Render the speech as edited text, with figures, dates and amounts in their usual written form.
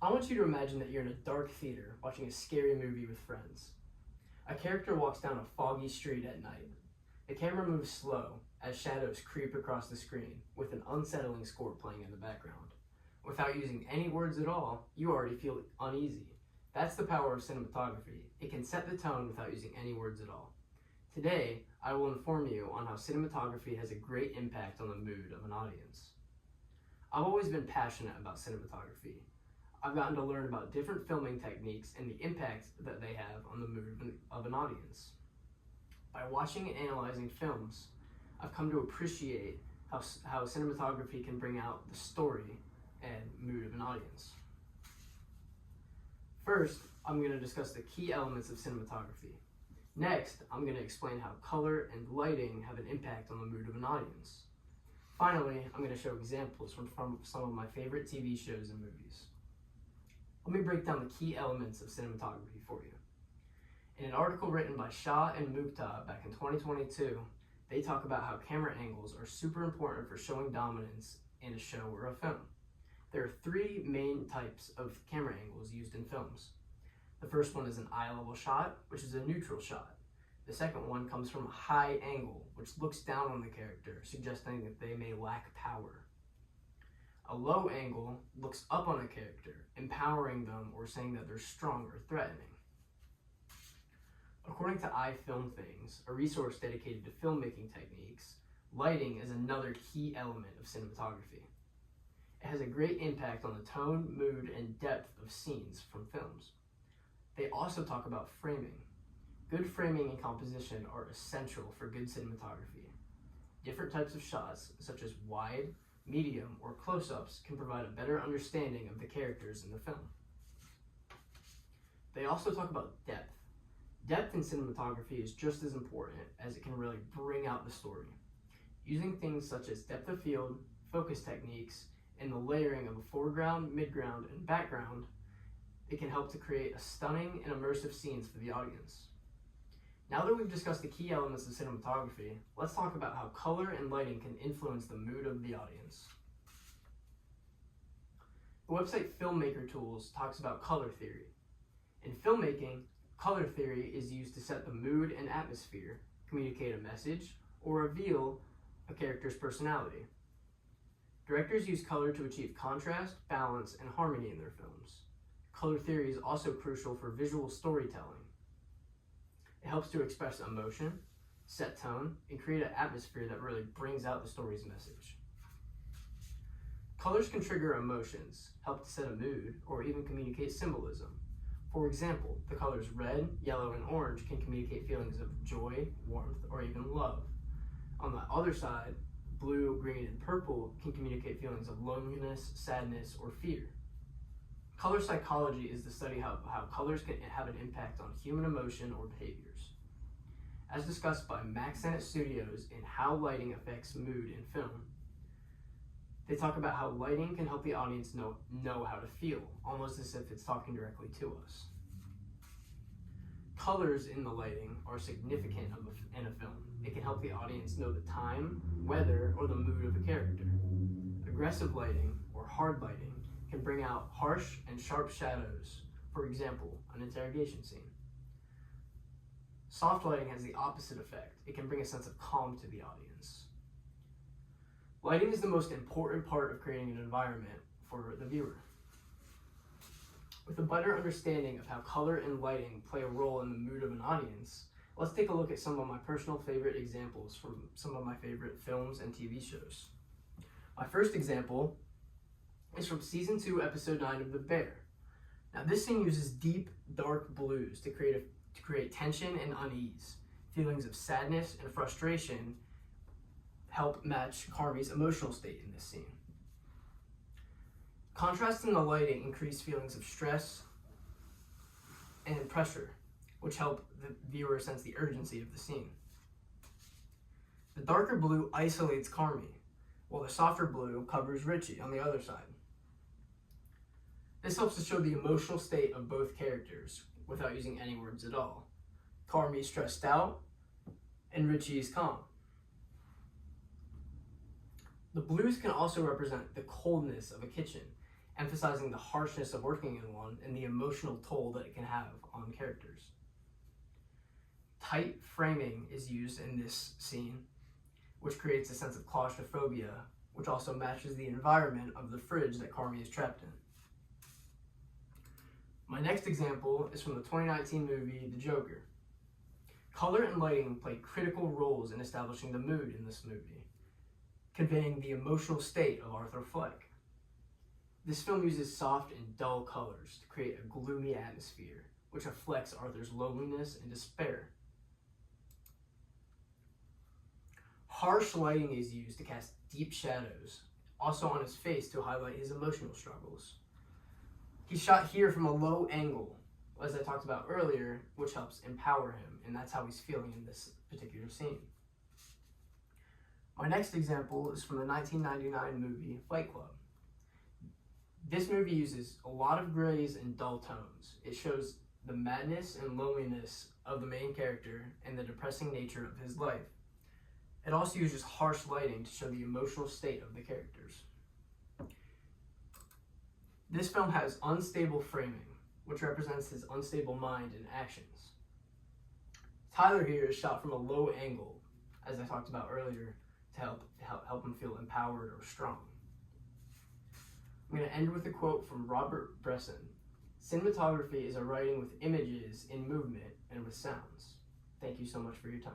I want you to imagine that you're in a dark theater watching a scary movie with friends. A character walks down a foggy street at night. The camera moves slow as shadows creep across the screen with an unsettling score playing in the background. Without using any words at all, you already feel uneasy. That's the power of cinematography. It can set the tone without using any words at all. Today, I will inform you on how cinematography has a great impact on the mood of an audience. I've always been passionate about cinematography. I've gotten to learn about different filming techniques and the impact that they have on the mood of an audience. By watching and analyzing films, I've come to appreciate how cinematography can bring out the story and mood of an audience. First, I'm going to discuss the key elements of cinematography. Next, I'm going to explain how color and lighting have an impact on the mood of an audience. Finally, I'm going to show examples from some of my favorite TV shows and movies. Let me break down the key elements of cinematography for you. In an article written by Shah and Mukta back in 2022, they talk about how camera angles are super important for showing dominance in a show or a film. There are three main types of camera angles used in films. The first one is an eye-level shot, which is a neutral shot. The second one comes from a high angle, which looks down on the character, suggesting that they may lack power. A low angle looks up on a character, empowering them or saying that they're strong or threatening. According to iFilmThings, a resource dedicated to filmmaking techniques, lighting is another key element of cinematography. It has a great impact on the tone, mood, and depth of scenes from films. They also talk about framing. Good framing and composition are essential for good cinematography. Different types of shots, such as wide, medium, or close-ups, can provide a better understanding of the characters in the film. They also talk about depth. Depth in cinematography is just as important, as it can really bring out the story. Using things such as depth of field, focus techniques, and the layering of a foreground, midground, and background, it can help to create a stunning and immersive scenes for the audience. Now that we've discussed the key elements of cinematography, let's talk about how color and lighting can influence the mood of the audience. The website Filmmaker Tools talks about color theory. In filmmaking, color theory is used to set the mood and atmosphere, communicate a message, or reveal a character's personality. Directors use color to achieve contrast, balance, and harmony in their films. Color theory is also crucial for visual storytelling. It helps to express emotion, set tone, and create an atmosphere that really brings out the story's message. Colors can trigger emotions, help to set a mood, or even communicate symbolism. For example, the colors red, yellow, and orange can communicate feelings of joy, warmth, or even love. On the other side, blue, green, and purple can communicate feelings of loneliness, sadness, or fear. Color psychology is the study of how colors can have an impact on human emotion or behaviors. As discussed by Max Sennett Studios in How Lighting Affects Mood in Film, they talk about how lighting can help the audience know how to feel, almost as if it's talking directly to us. Colors in the lighting are significant in a film. It can help the audience know the time, weather, or the mood of a character. Aggressive lighting, or hard lighting, can bring out harsh and sharp shadows, for example, an interrogation scene. Soft lighting has the opposite effect. It can bring a sense of calm to the audience. Lighting is the most important part of creating an environment for the viewer. With a better understanding of how color and lighting play a role in the mood of an audience, let's take a look at some of my personal favorite examples from some of my favorite films and TV shows. My first example is from Season 2, Episode 9 of The Bear. Now this scene uses deep, dark blues to create tension and unease. Feelings of sadness and frustration help match Carmi's emotional state in this scene. Contrast in the lighting increase feelings of stress and pressure, which help the viewer sense the urgency of the scene. The darker blue isolates Carmi, while the softer blue covers Richie on the other side. This helps to show the emotional state of both characters without using any words at all. Carmi is stressed out, and Richie is calm. The blues can also represent the coldness of a kitchen, emphasizing the harshness of working in one and the emotional toll that it can have on characters. Tight framing is used in this scene, which creates a sense of claustrophobia, which also matches the environment of the fridge that Carmi is trapped in. My next example is from the 2019 movie The Joker. Color and lighting play critical roles in establishing the mood in this movie, conveying the emotional state of Arthur Fleck. This film uses soft and dull colors to create a gloomy atmosphere, which reflects Arthur's loneliness and despair. Harsh lighting is used to cast deep shadows, also on his face to highlight his emotional struggles. He's shot here from a low angle, as I talked about earlier, which helps empower him, and that's how he's feeling in this particular scene. My next example is from the 1999 movie Fight Club. This movie uses a lot of grays and dull tones. It shows the madness and loneliness of the main character and the depressing nature of his life. It also uses harsh lighting to show the emotional state of the characters. This film has unstable framing, which represents his unstable mind and actions. Tyler here is shot from a low angle, as I talked about earlier, to help him feel empowered or strong. I'm going to end with a quote from Robert Bresson. Cinematography is a writing with images in movement and with sounds. Thank you so much for your time.